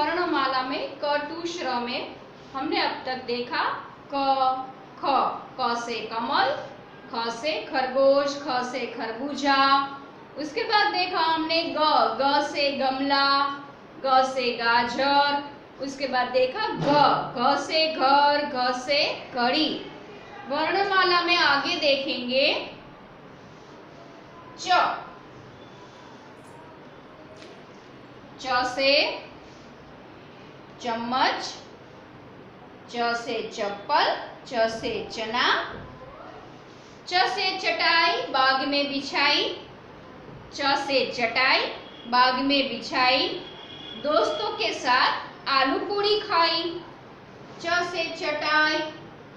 वर्णमाला में क टू श्र में हमने अब तक देखा क, ख, क से कमल, ख से खरगोश, ख से खरबूजा। उसके बाद देखा हमने ग, ग से गमला, ग से गाजर। उसके बाद देखा घ, घ से घर, घ से घड़ी। वर्णमाला में आगे देखेंगे च, च से चम्मच, च से चप्पल, च से चना, च से चटाई बाग में बिछाई, च से चटाई बाग में बिछाई, दोस्तों के साथ आलू पूड़ी खाई। च से चटाई,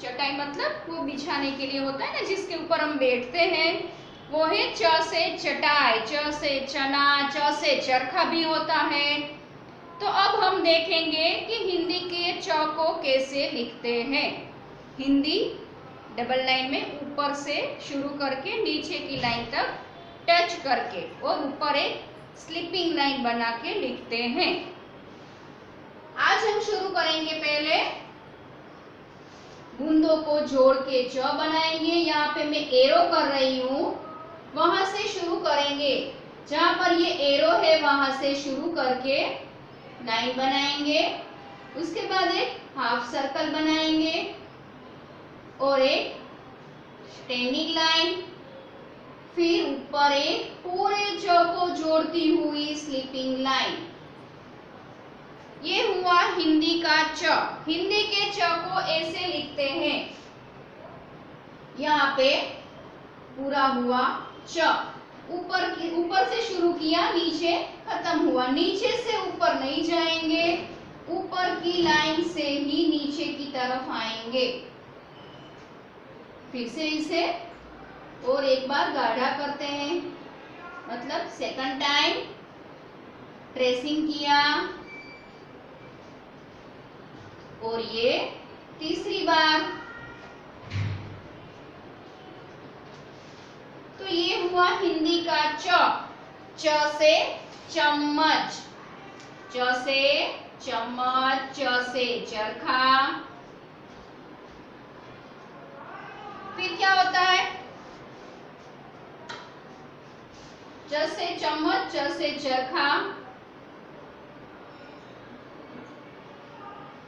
चटाई मतलब वो बिछाने के लिए होता है ना, जिसके ऊपर हम बैठते हैं, वो है च से चटाई। च से चना, च से चरखा भी होता है। तो अब हम देखेंगे कि हिंदी के च को कैसे लिखते हैं। हिंदी डबल लाइन में ऊपर से शुरू करके नीचे की लाइन तक टच करके और ऊपर एक स्लीपिंग लाइन बना के लिखते हैं। आज हम शुरू करेंगे, पहले बूंदों को जोड़ के च बनाएंगे। यहाँ पे मैं एरो कर रही हूँ, वहां से शुरू करेंगे। जहां पर ये एरो है वहां से शुरू करके लाइन बनाएंगे। उसके बाद एक हाफ सर्कल बनाएंगे और एक स्टैंडिंग लाइन, फिर ऊपर एक पूरे च को जोड़ती हुई स्लीपिंग लाइन। ये हुआ हिंदी का च। हिंदी के च को ऐसे लिखते हैं, यहाँ पे पूरा हुआ च, ऊपर से शुरू किया, नीचे खत्म हुआ। नीचे से ऊपर नहीं जाएंगे, ऊपर की लाइन से ही नीचे की तरफ आएंगे। फिर से इसे और एक बार गाढ़ा करते हैं, मतलब सेकंड टाइम ट्रेसिंग किया और ये तीसरी बार। तो ये हुआ हिंदी का च। च से चम्मच, च से चम्मच, च से चरखा। फिर क्या होता है, च से चम्मच, च से चरखा,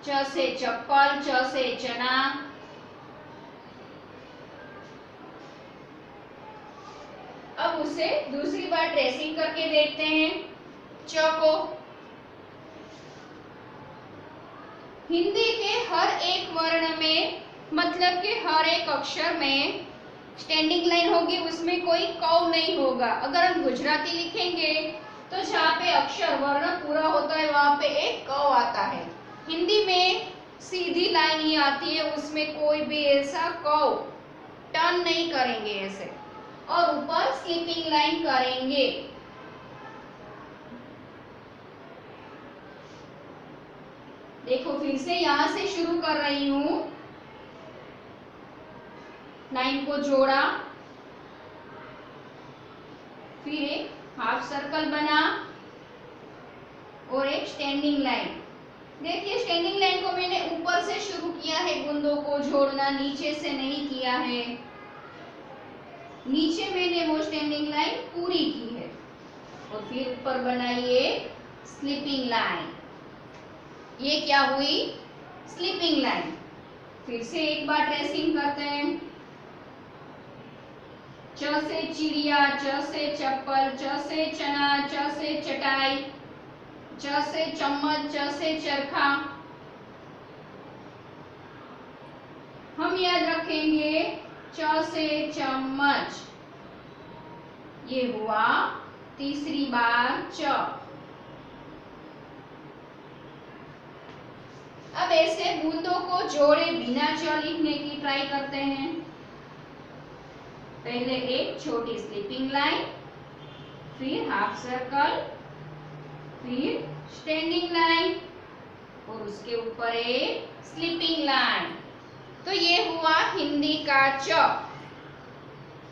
च से चप्पल, च से चना। अब उसे दूसरी बार ट्रेसिंग करके देखते हैं च को। हिंदी के हर एक वर्ण में, मतलब के हर एक अक्षर में स्टैंडिंग लाइन होगी, उसमें कोई कौ नहीं होगा। अगर हम गुजराती लिखेंगे तो जहाँ पे अक्षर वर्ण पूरा होता है वहां पे एक कौ आता है। हिंदी में सीधी लाइन ही आती है, उसमें कोई भी ऐसा कौ टर्न नहीं करेंगे ऐसे, और ऊपर स्लीपिंग लाइन करेंगे। देखो फिर से यहां से शुरू कर रही हूं, लाइन को जोड़ा, फिर एक हाफ सर्कल बना और एक स्टैंडिंग लाइन। देखिए स्टैंडिंग लाइन को मैंने ऊपर से शुरू किया है, बूंदों को जोड़ना, नीचे से नहीं किया है। नीचे मैंने वो स्टैंडिंग लाइन पूरी की है और फिर ऊपर बनाइए स्लीपिंग लाइन। ये क्या हुई, स्लीपिंग लाइन। फिर से एक बार ट्रेसिंग करते हैं, च से चिड़िया, च से चप्पल, च से चना, च से चटाई, च से चम्मच, च से चरखा। हम याद रखेंगे च से चम्मच, ये हुआ तीसरी बार च। अब ऐसे बूंदों को जोड़े बिना च लिखने की ट्राई करते हैं। पहले एक छोटी स्लीपिंग लाइन, फिर हाफ सर्कल, फिर स्टैंडिंग लाइन और उसके ऊपर एक स्लीपिंग लाइन। तो ये हुआ हिंदी का च।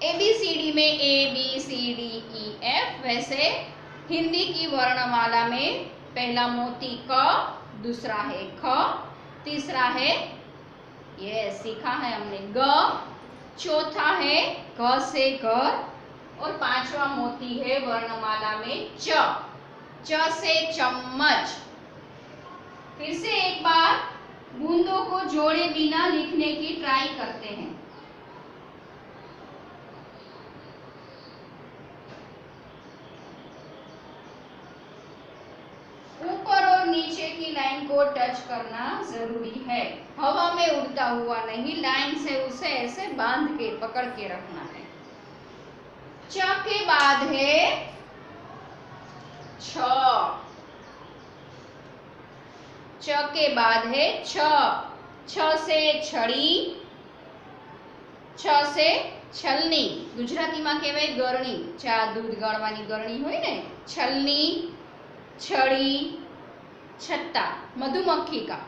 ABCD में ABCDEF, वैसे हिंदी की वर्णमाला में पहला मोती क, दूसरा है ख, तीसरा है ये सीखा है हमने ग, चौथा है क से घर और पांचवा मोती है वर्णमाला में च, च से चम्मच। फिर से एक बार बूंदों को जोड़े बिना लिखने की ट्राई करते हैं। ऊपर और नीचे की लाइन को टच करना जरूरी है, हवा में उड़ता हुआ नहीं, लाइन से उसे ऐसे बांध के पकड़ के रखना है। च के बाद है छ, च के बाद है छ, छ से छड़ी, छ से छलनी, ગુજરાતીમાં કહેવાય ગરણી, ચા દૂધ ગાળવાની ગરણી હોય ને, छलनी, छड़ी, छत्ता, मधुमक्खी का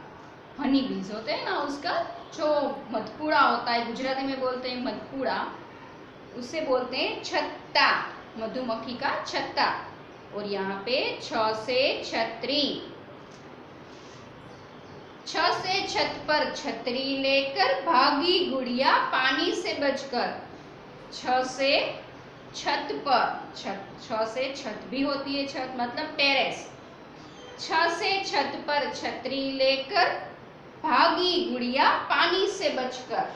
हनी बीज होते हैं ना, उसका जो मधपुड़ा होता है, गुजराती में बोलते हैं मधपुड़ा, उसे बोलते हैं छत्ता, मधुमक्खी का छत्ता। और यहाँ पे छ से छतरी, छ से छत पर छतरी लेकर भागी गुड़िया पानी से बचकर। छ से छत पर, छ से छत भी होती है, छत मतलब टेरेस। छ से छत पर छतरी लेकर भागी गुड़िया पानी से बचकर।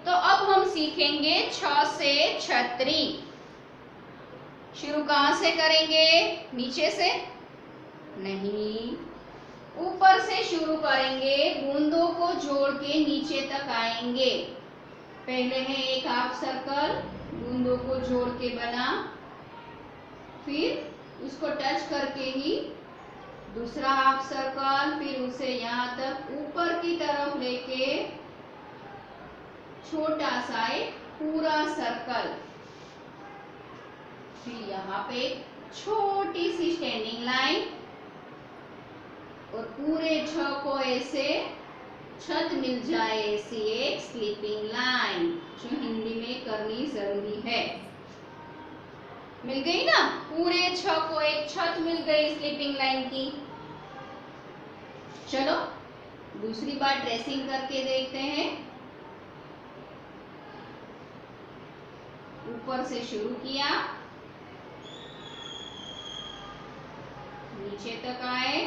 तो अब हम सीखेंगे छ से छतरी। शुरू कहाँ से करेंगे? नीचे से नहीं, ऊपर से शुरू करेंगे, बूंदों को जोड़ के नीचे तक आएंगे। पहले है एक हाफ सर्कल, बूंदों को जोड़ के बना, फिर उसको टच करके ही दूसरा हाफ सर्कल, फिर उसे यहाँ तक ऊपर की तरफ लेके छोटा सा एक पूरा सर्कल, फिर यहाँ पे एक छोटी सी स्टैंडिंग लाइन और पूरे छ को ऐसे छत मिल जाए ऐसी एक स्लीपिंग लाइन, जो हिंदी में करनी जरूरी है। मिल गई ना, पूरे छ को एक छत मिल गई स्लीपिंग लाइन की। चलो दूसरी बार ट्रेसिंग करके देखते हैं। ऊपर से शुरू किया, नीचे तक आए,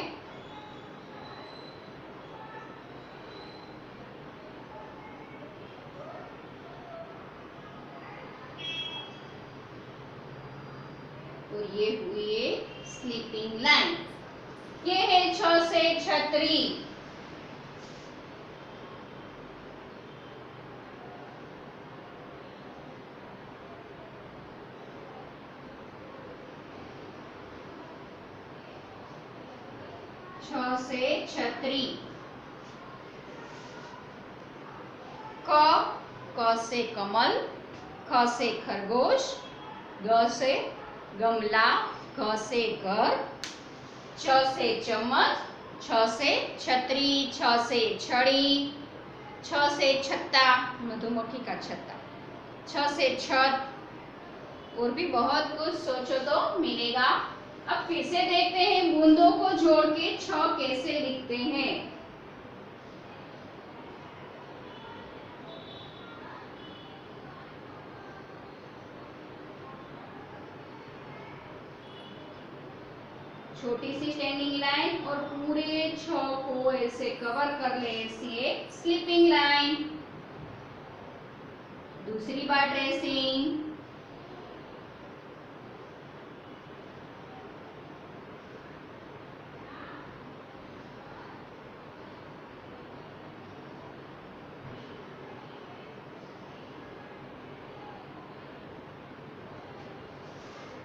और ये हुई एक स्लीपिंग लाइन। ये है छ से छतरी। छ से छतरी। क से कमल, ख से खरगोश, ग से गमला, घ से घर, छ से चम्मच, छ से छतरी, छ से छड़ी, छ से छत्ता, मधुमक्खी का छत्ता, छ से छत, और भी बहुत कुछ सोचो तो मिलेगा। अब फिर से देखते हैं बूंदों को जोड़ के छ कैसे लिखते हैं। छोटी सी स्टैंडिंग लाइन और पूरे छ को ऐसे कवर कर ले ऐसी एक स्लीपिंग लाइन। दूसरी बार ट्रेसिंग।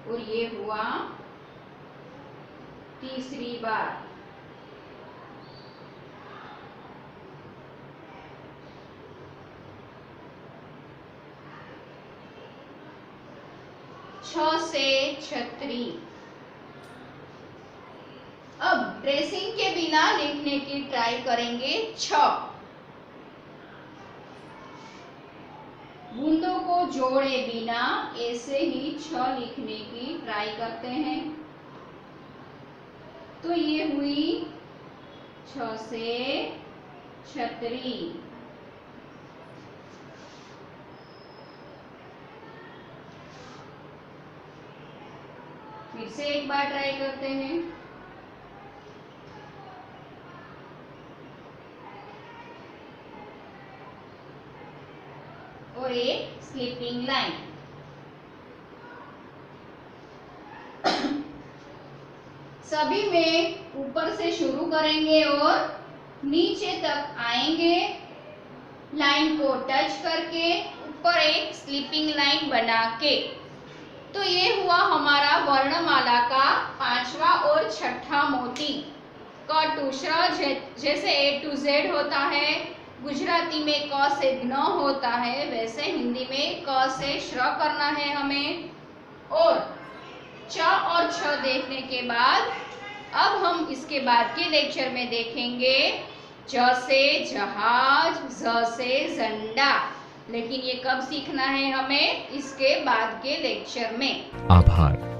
और ये हुआ तीसरी बार। छ से छतरी। अब ट्रेसिंग के बिना लिखने की ट्राई करेंगे छ। बूंदों को जोड़े बिना ऐसे ही छ लिखने की ट्राई करते हैं। तो ये हुई छ से छतरी। फिर से एक बार ट्राई करते हैं। और एक स्लीपिंग लाइन। सभी में ऊपर से शुरू करेंगे और नीचे तक आएंगे। लाइन को टच करके ऊपर एक स्लीपिंग लाइन बना के। तो ये हुआ हमारा वर्णमाला का 5वां और 6ठा मोती। क टू श्र जैसे A to Z होता है, गुजराती में क से ज्ञ होता है, वैसे हिंदी में क से श्र करना है हमें। और च और छ देखने के बाद अब हम इसके बाद के लेक्चर में देखेंगे ज से जहाज, ज से झंडा। लेकिन ये कब सीखना है हमें? इसके बाद के लेक्चर में। आभार।